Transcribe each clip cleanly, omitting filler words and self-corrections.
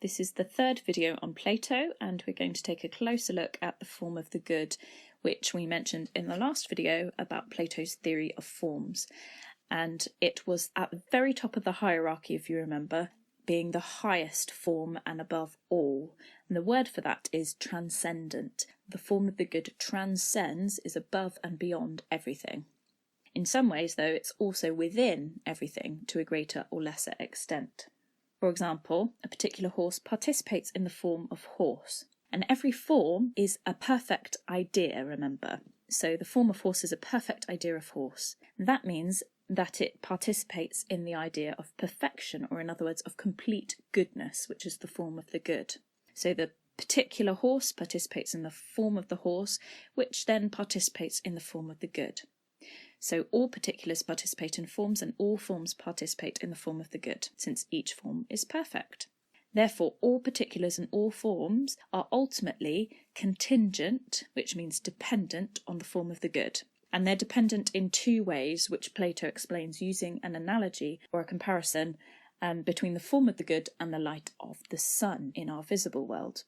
This is the third video on Plato, and we're going to take a closer look at the form of the good, which we mentioned in the last video about Plato's theory of forms. And it was at the very top of the hierarchy, if you remember, being the highest form and above all. And the word for that is transcendent. The form of the good transcends, is above and beyond everything. In some ways, though, it's also within everything to a greater or lesser extent. For example, a particular horse participates in the form of horse. And every form is a perfect idea, remember. So the form of horse is a perfect idea of horse. That means that it participates in the idea of perfection, or in other words, of complete goodness, which is the form of the good. So the particular horse participates in the form of the horse, which then participates in the form of the good. So all particulars participate in forms, and all forms participate in the form of the good, since each form is perfect. Therefore, all particulars and all forms are ultimately contingent, which means dependent on the form of the good. And they're dependent in two ways, which Plato explains using an analogy or a comparison between the form of the good and the light of the sun in our visible world.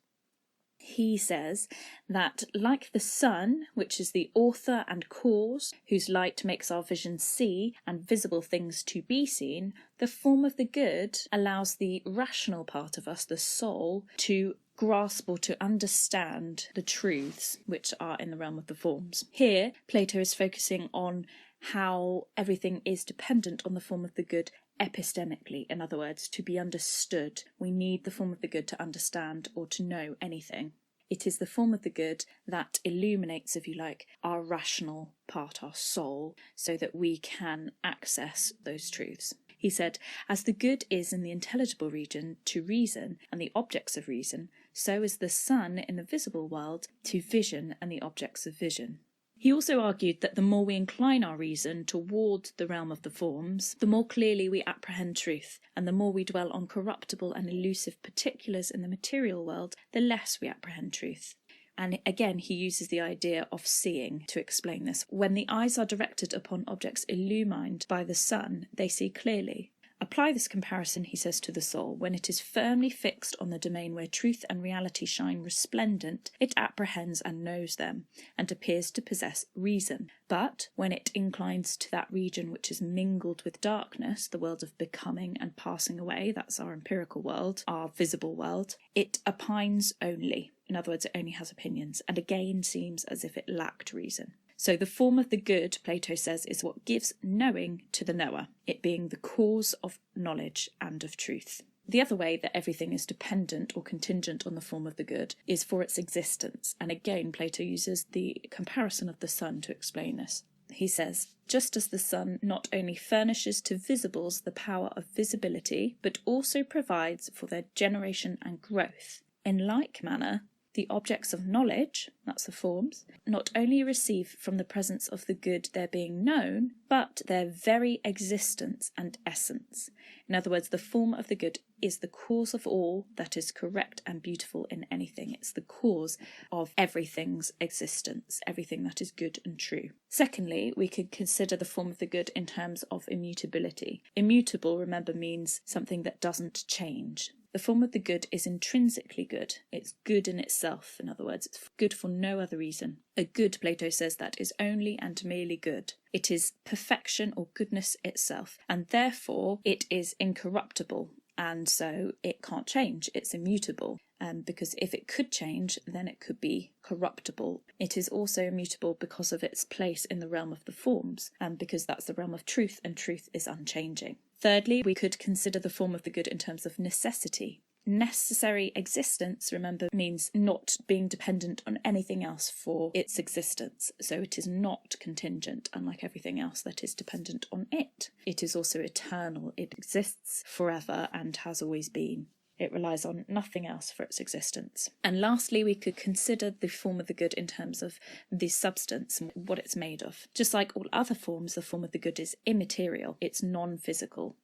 He says that, like the sun, which is the author and cause, whose light makes our vision see and visible things to be seen, the form of the good allows the rational part of us, the soul, to grasp or to understand the truths which are in the realm of the forms. Here, Plato is focusing on how everything is dependent on the form of the good epistemically, in other words, to be understood. We need the form of the good to understand or to know anything. It is the form of the good that illuminates, if you like, our rational part, our soul, so that we can access those truths. He said, as the good is in the intelligible region to reason and the objects of reason, so is the sun in the visible world to vision and the objects of vision. He also argued that the more we incline our reason toward the realm of the forms, the more clearly we apprehend truth, and the more we dwell on corruptible and elusive particulars in the material world, the less we apprehend truth. And again, he uses the idea of seeing to explain this. When the eyes are directed upon objects illumined by the sun, they see clearly. Apply this comparison, he says, to the soul. When it is firmly fixed on the domain where truth and reality shine resplendent, it apprehends and knows them, and appears to possess reason. But when it inclines to that region which is mingled with darkness, the world of becoming and passing away, that's our empirical world, our visible world, it opines only. In other words, it only has opinions, and again seems as if it lacked reason. So the form of the good, Plato says, is what gives knowing to the knower, it being the cause of knowledge and of truth. The other way that everything is dependent or contingent on the form of the good is for its existence, and again Plato uses the comparison of the sun to explain this. He says, just as the sun not only furnishes to visibles the power of visibility, but also provides for their generation and growth, in like manner the objects of knowledge, that's the forms, not only receive from the presence of the good their being known, but their very existence and essence. In other words, the form of the good is the cause of all that is correct and beautiful in anything. It's the cause of everything's existence, everything that is good and true. Secondly, we could consider the form of the good in terms of immutability. Immutable, remember, means something that doesn't change. The form of the good is intrinsically good. It's good in itself. In other words, it's good for no other reason. A good, Plato says, that is only and merely good. It is perfection or goodness itself, and therefore it is incorruptible, and so it can't change. It's immutable. Because if it could change, then it could be corruptible. It is also immutable because of its place in the realm of the forms, because that's the realm of truth, and truth is unchanging. Thirdly, we could consider the form of the good in terms of necessity. Necessary existence, remember, means not being dependent on anything else for its existence. So it is not contingent, unlike everything else that is dependent on it. It is also eternal. It exists forever and has always been. It relies on nothing else for its existence. And lastly, we could consider the form of the good in terms of the substance, what it's made of. Just like all other forms, the form of the good is immaterial. It's non-physical.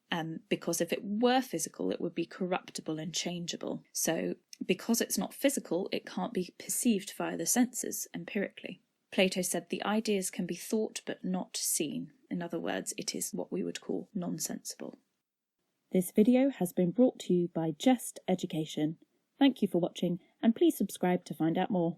Because if it were physical, it would be corruptible and changeable. So because it's not physical, it can't be perceived via the senses empirically. Plato said the ideas can be thought but not seen. In other words, it is what we would call nonsensible. This video has been brought to you by Jest Education. Thank you for watching, and please subscribe to find out more.